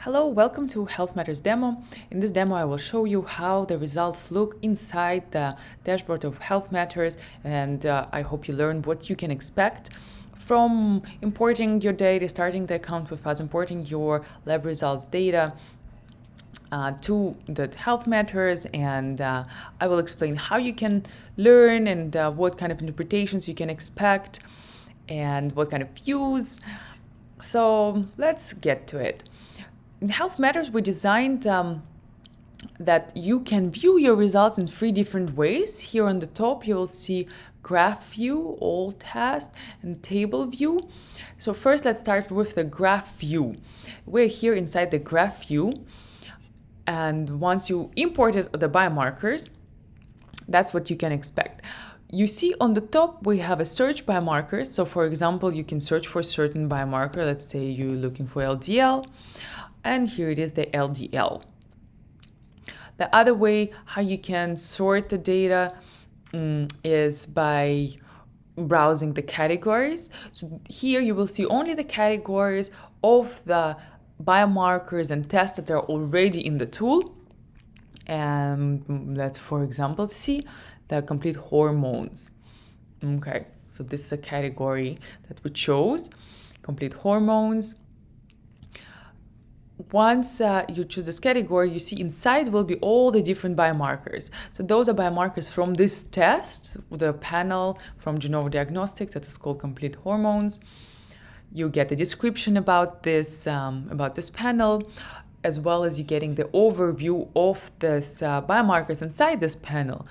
Hello, welcome to Health Matters demo. In this demo, I will show you how the results look inside the dashboard of Health Matters, and I hope you learn what you can expect from importing your data, starting the account with us, importing your lab results data to the Health Matters, and I will explain how you can learn and what kind of interpretations you can expect and what kind of views. So let's get to it. In Health Matters, we designed that you can view your results in 3 different ways. Here on the top, you will see graph view, all tasks, and table view. So first, let's start with the graph view. We're here inside the graph view. And once you imported the biomarkers, that's what you can expect. You see on the top, we have a search biomarkers. So for example, you can search for a certain biomarker. Let's say you're looking for LDL. And here it is, the LDL. The other way how you can sort the data is by browsing the categories. So here you will see only the categories of the biomarkers and tests that are already in the tool. And let's, for example, see the complete hormones. Okay, so this is a category that we chose, complete hormones. Once you choose this category, you see inside will be all the different biomarkers. So those are biomarkers from this test, the panel from Genova Diagnostics that is called Complete Hormones. You get a description about this panel, as well as you getting the overview of this biomarkers inside this panel.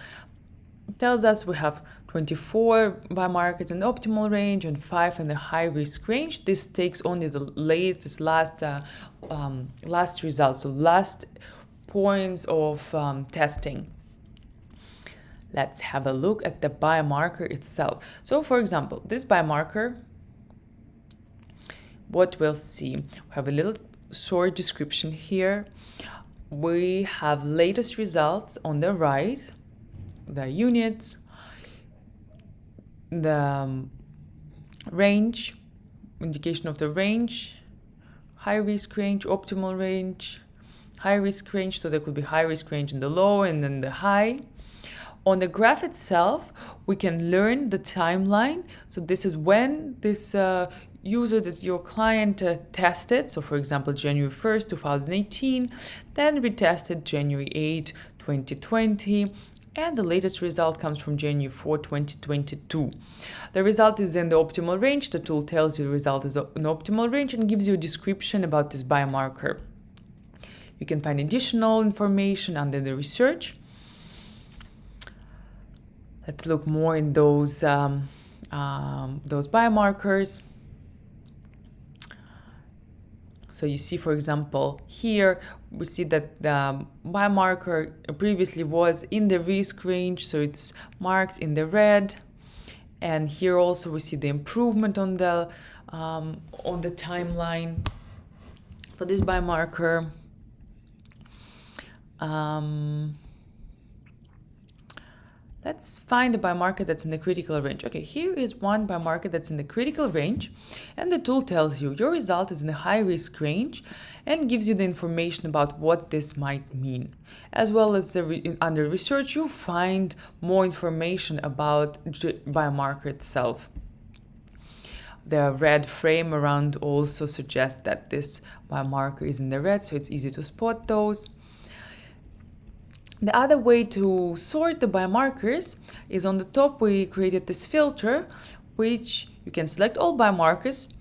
It tells us we have 24 biomarkers in the optimal range and 5 in the high risk range. This takes only the latest, last results, so last points of testing. Let's have a look at the biomarker itself. So for example, this biomarker, what we'll see, we have a little short description here. We have latest results on the right, the units, the range, indication of the range, high risk range, optimal range, high risk range. So there could be high risk range in the low and then the high. On the graph itself, we can learn the timeline. So this is when this user, your client tested. So for example, January 1st, 2018, then retested January 8, 2020. And the latest result comes from January 4, 2022. The result is in the optimal range. The tool tells you the result is in optimal range and gives you a description about this biomarker. You can find additional information under the research. Let's look more in those biomarkers. So you see, for example, here we see that the biomarker previously was in the risk range, so it's marked in the red. And here also we see the improvement on the timeline for this biomarker. Let's find a biomarker that's in the critical range. Okay, here is one biomarker that's in the critical range, and the tool tells you your result is in the high risk range and gives you the information about what this might mean. As well as under research, you find more information about the biomarker itself. The red frame around also suggests that this biomarker is in the red, so it's easy to spot those. The other way to sort the biomarkers is on the top. We created this filter, which you can select all biomarkers,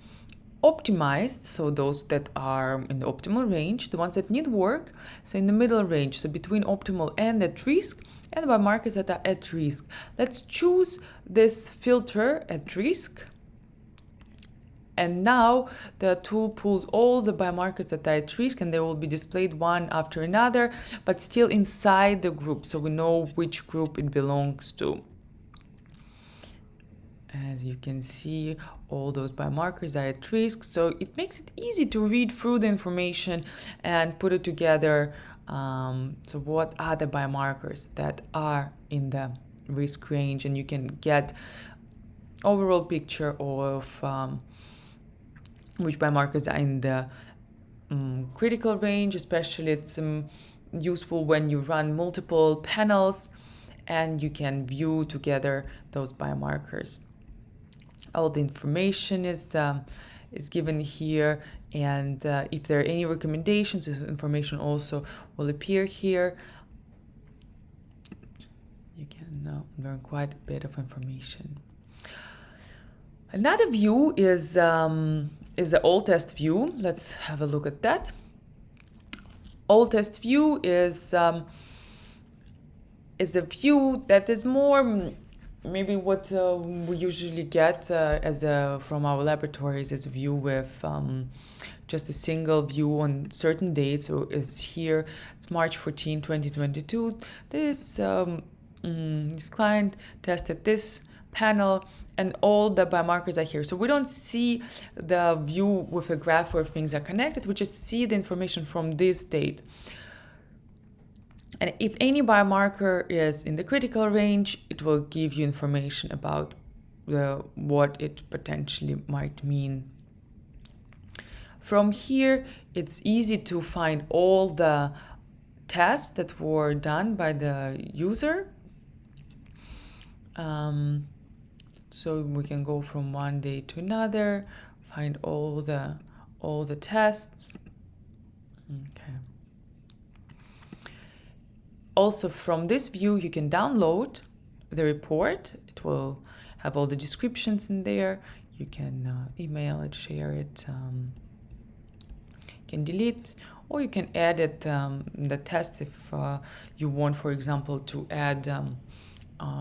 optimized, so those that are in the optimal range, the ones that need work, so in the middle range, so between optimal and at risk, and biomarkers that are at risk. Let's choose this filter at risk. And now the tool pulls all the biomarkers that are at risk, and they will be displayed one after another, but still inside the group, so we know which group it belongs to. As you can see, all those biomarkers are at risk, so it makes it easy to read through the information and put it together. So what are the biomarkers that are in the risk range, and you can get overall picture of which biomarkers are in the critical range, especially it's useful when you run multiple panels and you can view together those biomarkers. All the information is given here, and if there are any recommendations, this information also will appear here. You can learn quite a bit of information. Another view is the all test view. Let's have a look at that. All test view is a view that is more maybe what we usually get from our laboratories is a view with just a single view on certain dates. So it's here, it's March 14, 2022. This client tested this panel and all the biomarkers are here. So we don't see the view with a graph where things are connected. We just see the information from this date. And if any biomarker is in the critical range, it will give you information about what it potentially might mean. From here, it's easy to find all the tests that were done by the user. So we can go from one day to another, find all the tests. Okay. Also, from this view, you can download the report. It will have all the descriptions in there. You can email it, share it, you can delete, or you can edit the test if you want, for example, to add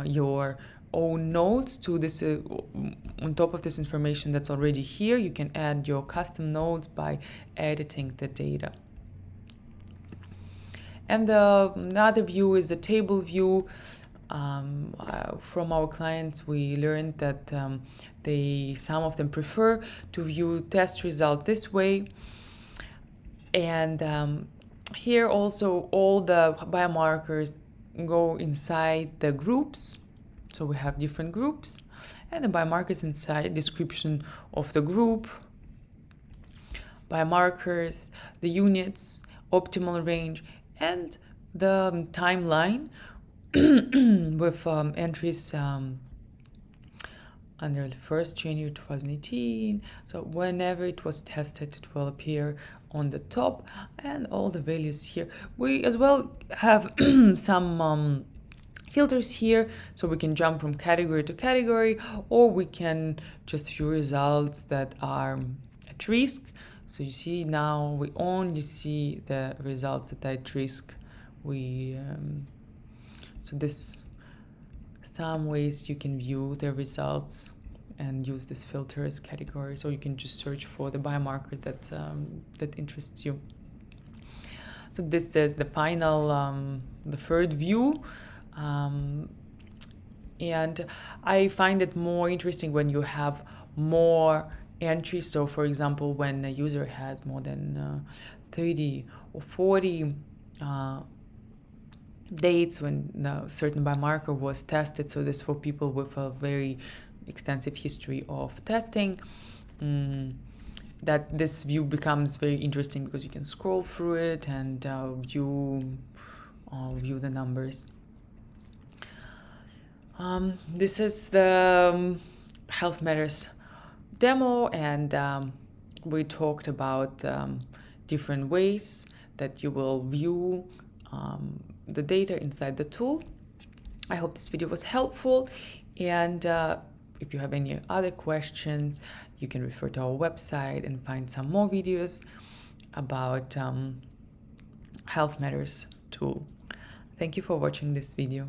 your own notes to this. On top of this information that's already here, you can add your custom notes by editing the data. And another view is a table view. From our clients, we learned that some of them prefer to view test result this way. And here also all the biomarkers go inside the groups. So we have different groups and the biomarkers inside, description of the group, biomarkers, the units, optimal range, and the timeline with entries under the 1st January 2018. So whenever it was tested, it will appear on the top, and all the values here. We as well have some filters here, so we can jump from category to category, or we can just view results that are at risk. So you see now we only see the results that are at risk. So this some ways you can view the results and use this filter as categories, or you can just search for the biomarker that interests you. So this is the final, the third view. And I find it more interesting when you have more entries. So for example, when a user has more than 30 or 40 dates when a certain biomarker was tested. So this for people with a very extensive history of testing, that this view becomes very interesting because you can scroll through it and view the numbers. This is the Health Matters demo, and we talked about different ways that you will view the data inside the tool. I hope this video was helpful, and if you have any other questions, you can refer to our website and find some more videos about Health Matters tool. Thank you for watching this video.